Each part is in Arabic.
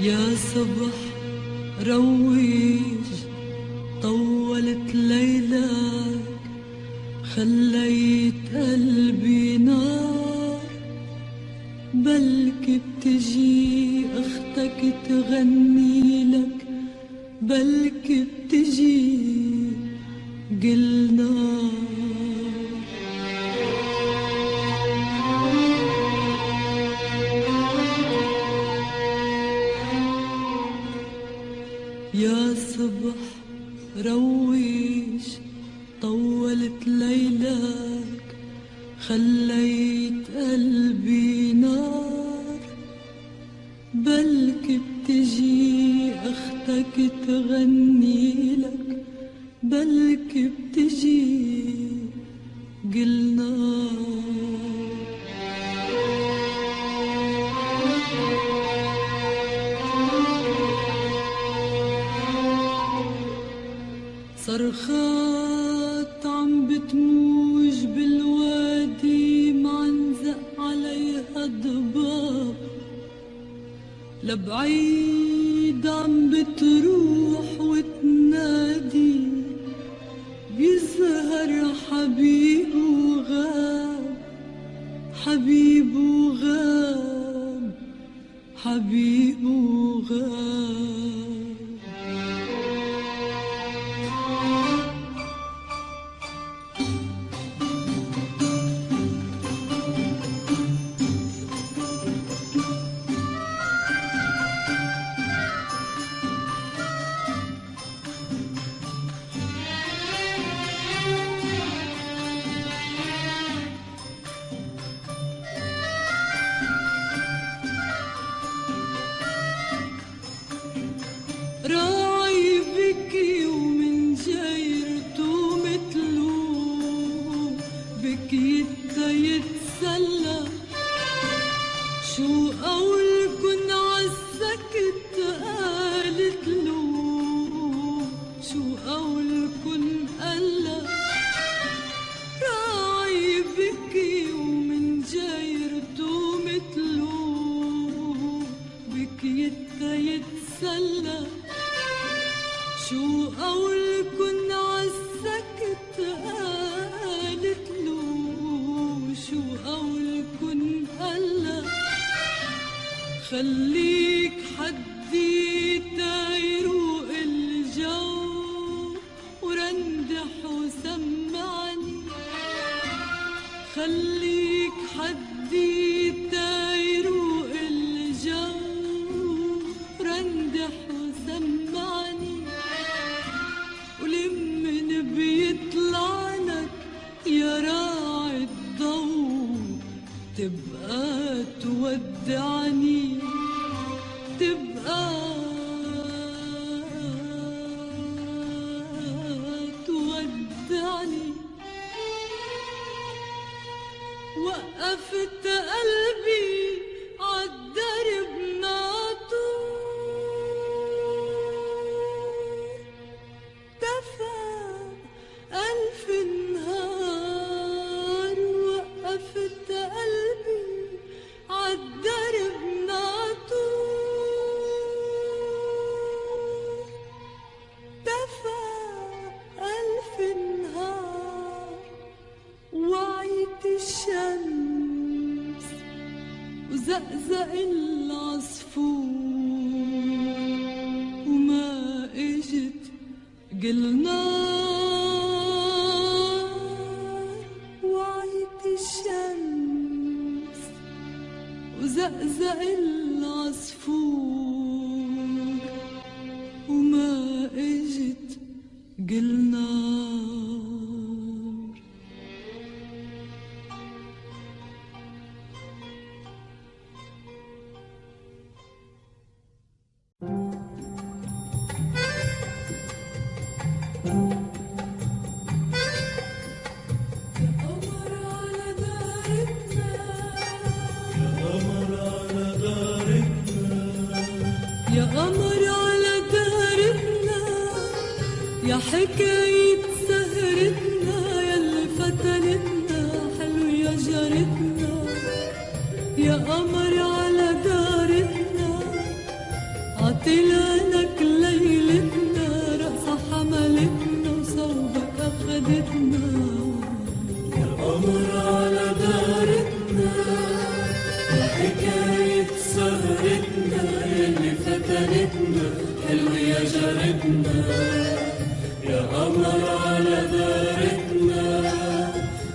يا صبح رويج طولت ليلك، خليت قلبي نار، بلكي بتجي اختك تغني لك، بلكي بتجي قلنا يا صبح رويش طولت ليلك، خليت قلبي نار، بلكي بتجي اختك تغني لك، بلكي بتجي قلنا صرخات عم بتموج بالوادي، معنزق عليها ضباب، لبعيد عم بتروح وتنادي، بيظهر حبيب وغاب، حبيب وغاب، حبيب وغاب. بكيتها يتسلى، شو قول كن عالسكت قالت له، شو قول كن قلا راعي بكي ومن جايرته مثله، بكيتها يتسلى، شو قول كن عالسكت قالت له، شو قول كن قلا خليك حدي تيروق الجو ورندح وسمعني، خليك حدي تيروق الجو رندح وسمعني، ولمن بيطلع لك يا راعي الضوء تبقى تودعني، تبقى تودعني. وقفت قلبي عالدرب ناطور، دفى ألف نهار، وقفت قلبي عالدرب ناطور، دفى ألف نهار، وعيت الشمس وزقزق العصفور، وما اجت قلنار، وعيت الشمس وزقزق العصفور، وما اجت قلنار. يا قمر على دارتنا، يا حكاية سهرتنا، ياللي فتنتنا حلو يا جارتنا، يا قمر على دارتنا، عطلانك ليلتنا، رقصة حملتنا وصوبك أخدتنا، يا قمر على دارتنا، يا حكاية سهرتنا، ياللي فتنتنا حلو يا جارتنا، يا قمر على دارتنا،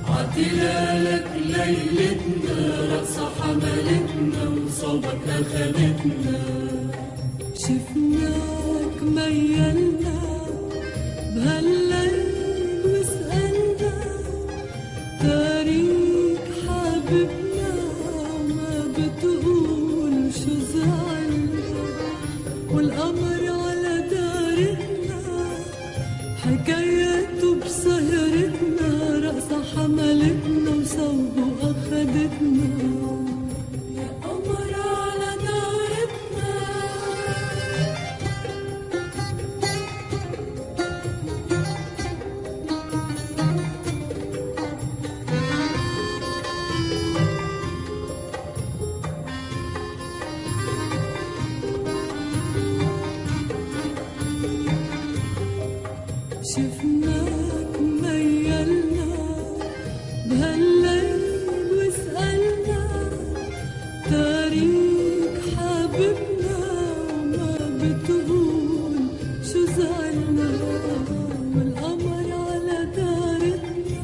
عطلالك ليلتنا، رقصة حملتنا وصوبك أخدتنا، شفناك ميلنا بهالليل وسألنا تاريخ حبيبنا، وما بتقول شو زعلنا، والقمر على دارتنا حكاياته بسهرتنا، رقصة حملتنا وصوبه أخدتنا، يا قمر على دارتنا. شفناك ميلنا بهالليل وسألنا تاريخ حبيبنا، وما بتقول شو زعلنا، والقمر على دارتنا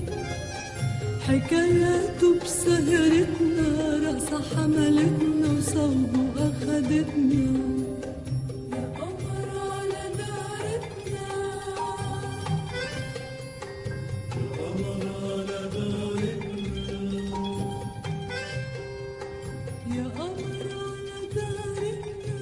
حكاياته بسهرتنا، رقصة حملتنا وصوبه أخدتنا، يا قمر على دارتنا، يا قمر على دارتنا، يا قمر على دارتنا.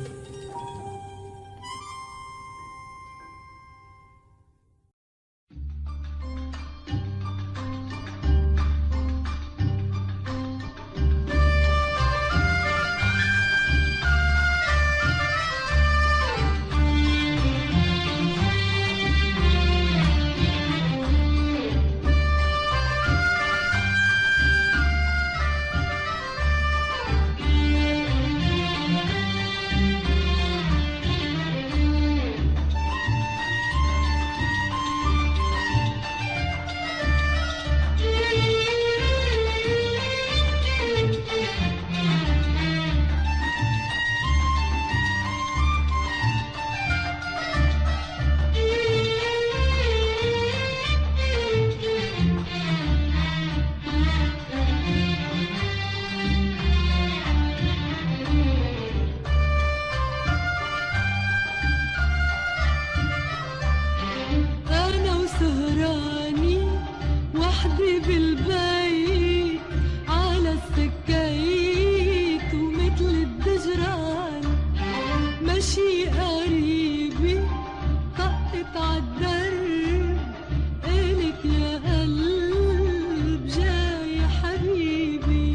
وحدي بالبيت على السكايت ومثل الدجران ماشي قريبي طقت عالدرب إلك يا قلب جاي حبيبي.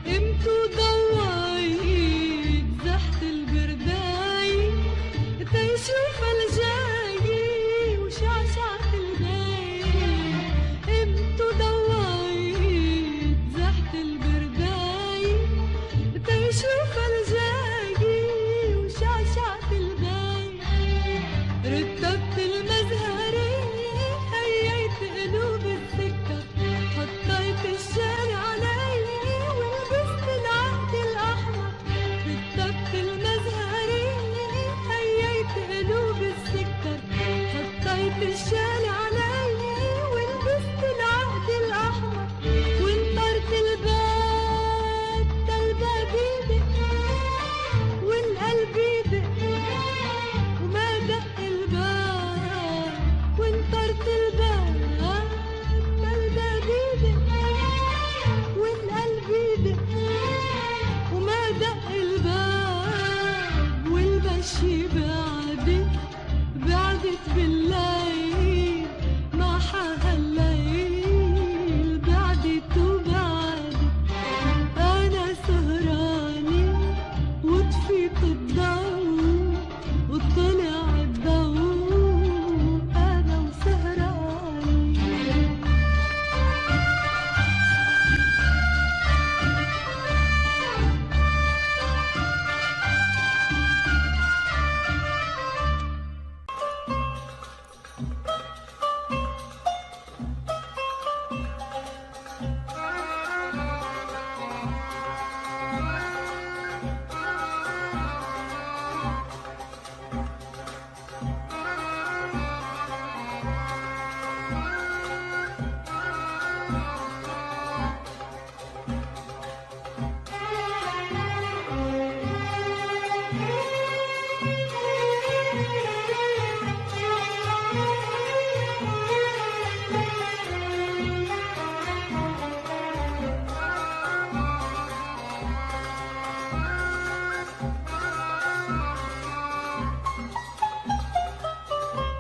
قمتو ضويت زحت البرداي تيشوف الجاي وشعشعت البيت. قمتو ضويت زحت البرداي تيشوف الجاي وشعشعت البيت. رتبت المزهري هييت قلوب السكر حطيت الشال علي ولبست العهد الأحمر. رتبت المزهري هييت قلوب السكر حطيت الشال علي ولبست العهد الأحمر. وانطرت الباب الباب يدق والقلب يدق وما دق الباب. وانطرت الباب الباب يدق والقلب يدق وما دق الباب. والمشي بعدت بالليل ما حاها الليل بعدت وبعدت. أنا سهراني وطفيت الضوء وطلع الضوء أنا وسهراني.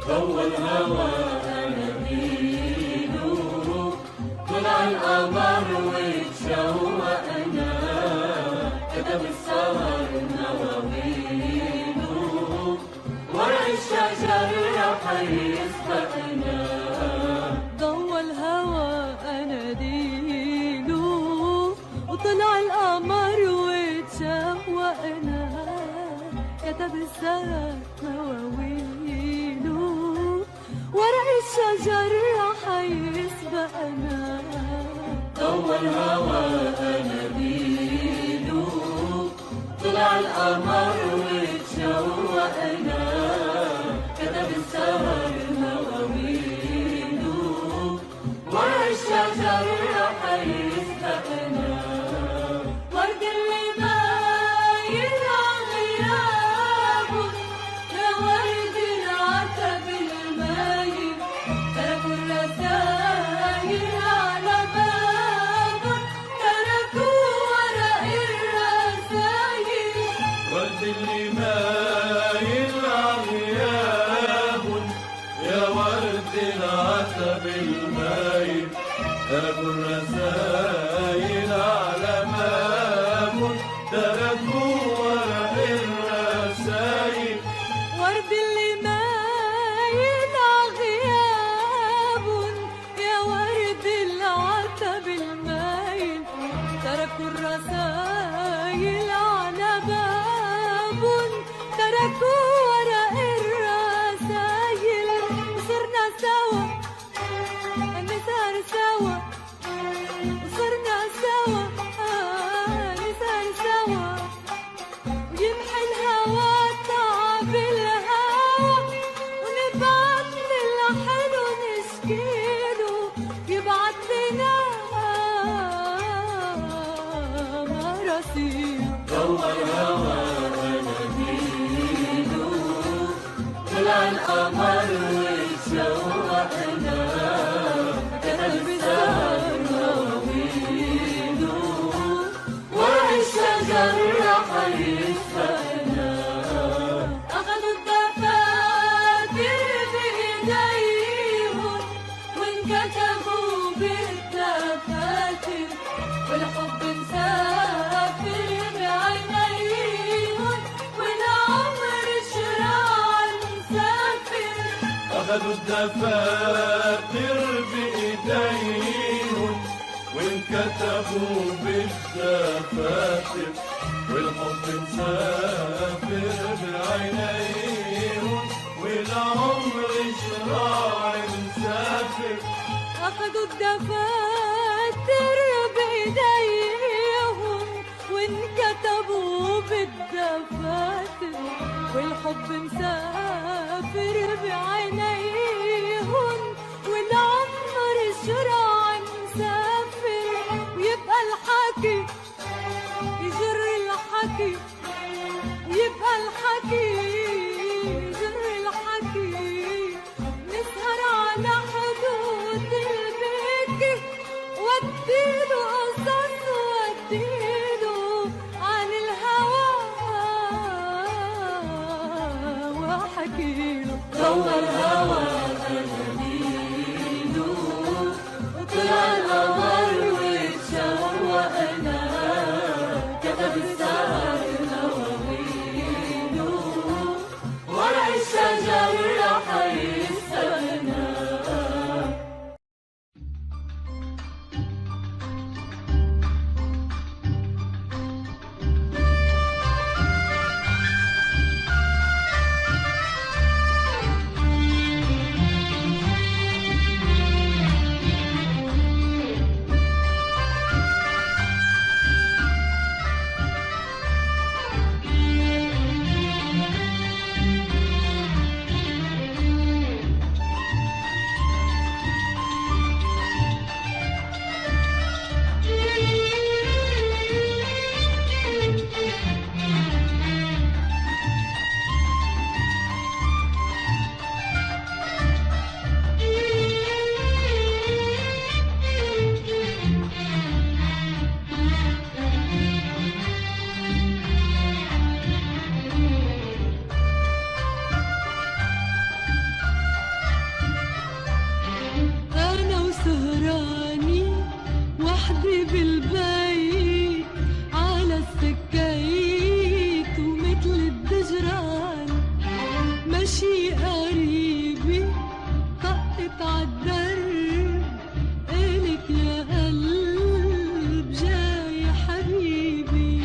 ضوى الهوى أناديله طلع القمر واتشوقنا كتب السهر مواويله ورق الشجر راح يسبقنا. ضوى الهوى أناديله وطلع القمر واتشوقنا كتب السهر مواويله ورق الشجر راح يسبقنا. ضوى الهوى أناديله طلع القمر واتشوقنا كتب السهر مواويله ورق الشجر راح يسبقنا. ورد اللي باين غيابه يا ورد العتب المايل تركوا الرسايل على بابه تركوا ورق الرسايل. ورد اللي مايل غياب يا ورد العتب المايل تركوا الرسايل على باب تركوا ورق الرسايل. ورد اللي مايل غياب يا ورد العتب المايل تركوا الرسايل على باب تركوا ورق الرسايل. وصرنا سوا نسهر سوا وصرنا سوا نسهر سوا ويمحي الهوى تعب الهوى ونبعت للحلو نشكيله يبعت لنا مراسيل. ضوى الهوى أناديله طلع القمر وتشوقنا كتب السهر مواويله ورق الشجر راح يسبقنا أخدوا الدفاتر بإيديهم وانكتبوا بالدفاتر والحب مسافر بعينيهم والعمر شراع مسافر أخدوا الدفاتر بإيديهم وانكتبوا بالدفاتر والحب مسافر بعينيهم والعمر شراع مسافر أخدوا الدفاتر بإيديهم وانكتبوا بالدفاتر والحب مسافر بعينيهم والعمر شراع مسافر ويبقى الحكي يجر الحكي ويبقى الحكي يجر الحكي نسهر على حدود البكي واديله قصص واديله عن الهوى واحكيله ضوى الهوى أناديله وطلع القمر وتشوقنا كتب السهر مواويله ورق الشجر راح يسبقنا أنا وسهراني وحدي بالبيت على السكايت ومثل الدجران ماشي قريبي طقت عالدرب إلك يا قلب جاي حبيبي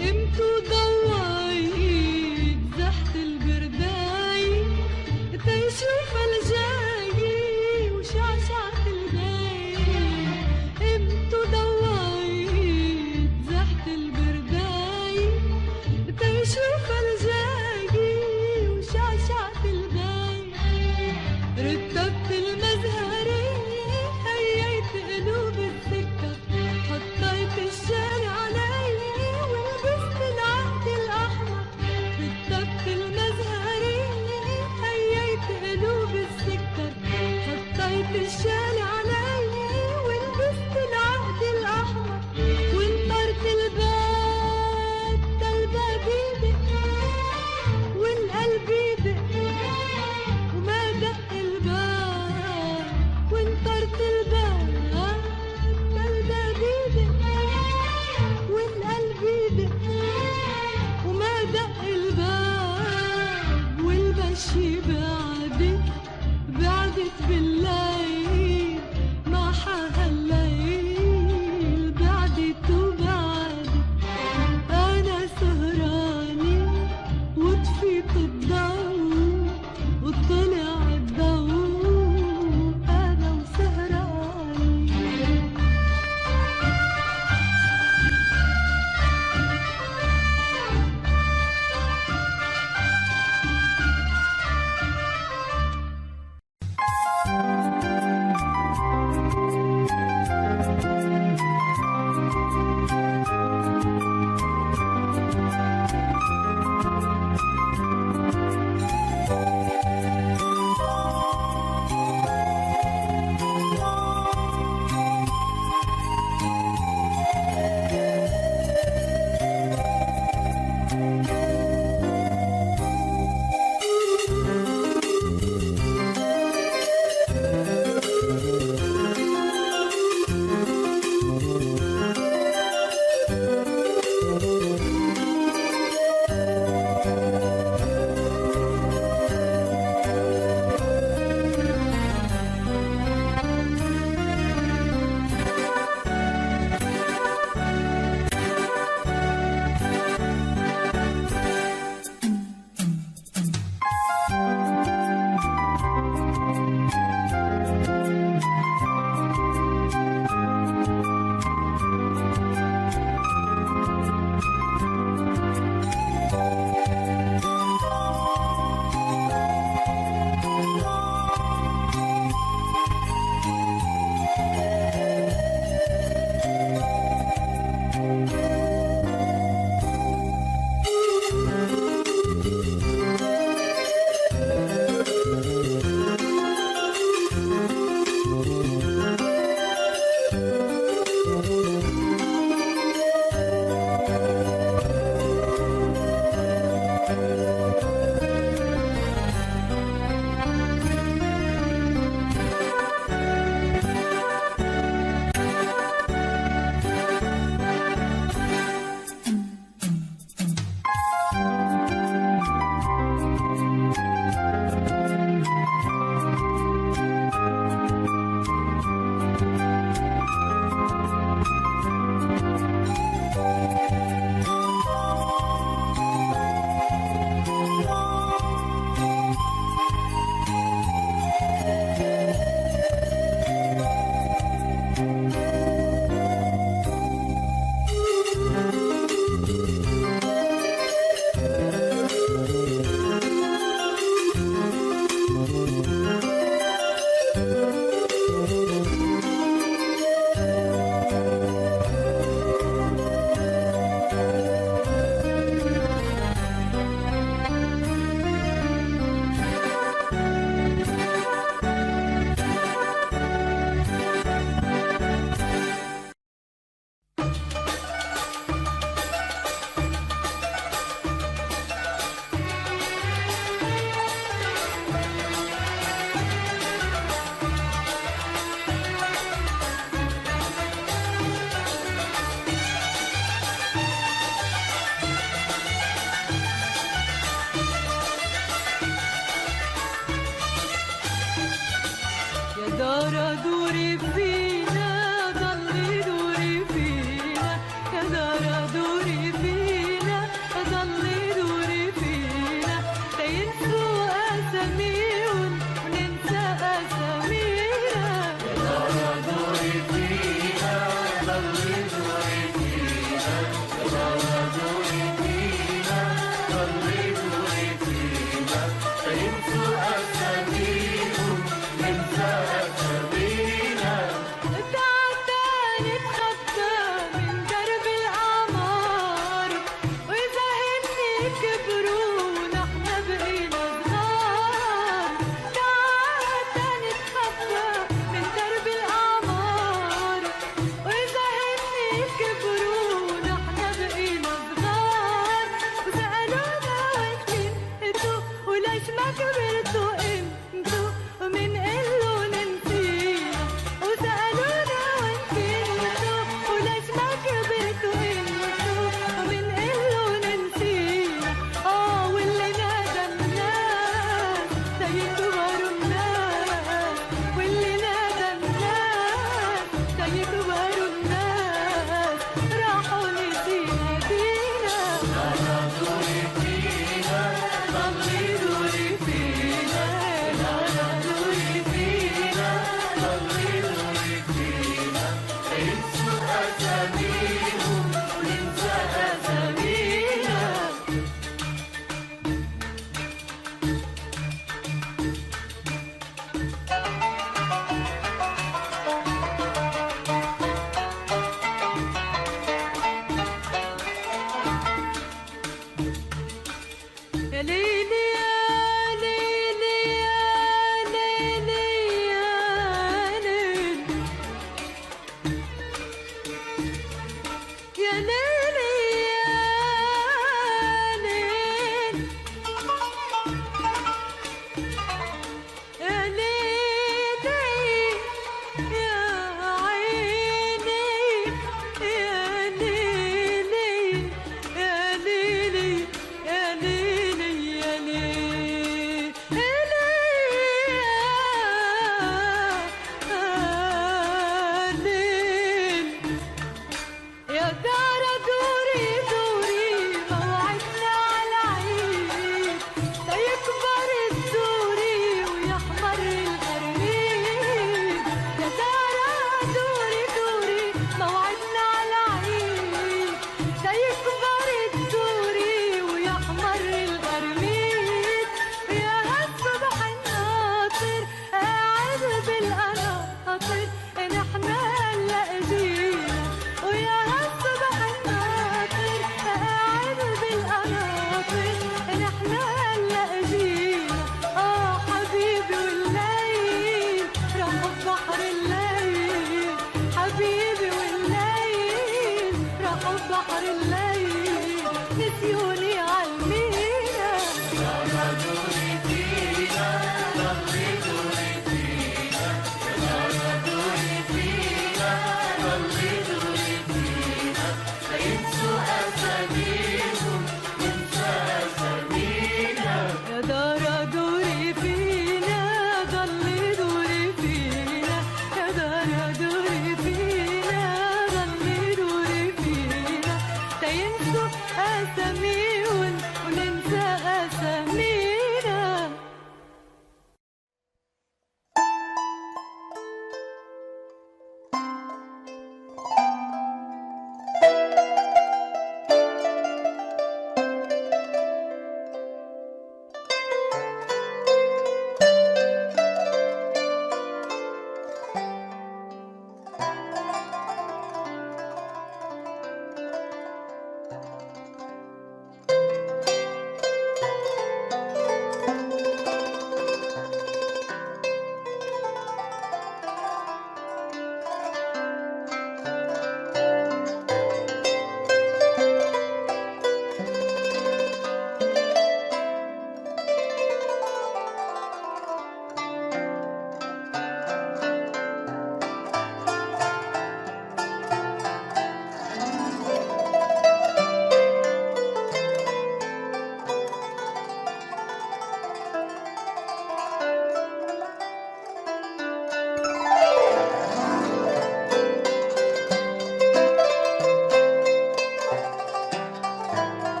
امتو ضوايد زحت البرداي تيشوف الجاي وشعشعت الجاي امتو ضوايد زحت البرداي تيشوف الجاي وشعشعت الجاي رتبت المزهري هييت قلوب السكة حطيت الشال علي ولبست العهد الأحمر رتبت المزهري هييت قلوب السكة حطيت الشال علي ولبست العهد الأحمر وانطرت الباب الباب يدق والقلب يدق وما دق الباب وانطرت الباب الباب يدق والقلب يدق وما دق الباب والمشي بعدت بالليل ما حها الليل بعدت وبعدت أنا سهراني وطفيت الضوء وطلع الضوء أنا وسهراني دارة دوري فينا ضلي دوري فينا يا دارة دوري فينا ضلي دوري فينا تينسوا أساميهم وننسى أسامينا يا دارة دوري فينا ضلي دوري فينا يا دارة دوري فينا ضلي دوري فينا تينسوا أساميهم ننسى أسامينا تعال نتخبى من درب الأعمار وإذا هني كبروا نحن بقينا صغار تعال نتخبى من درب الأعمار وإذا هني كبروا نحن بقينا صغار وسألونا وين انتو وليش ما كبرتوا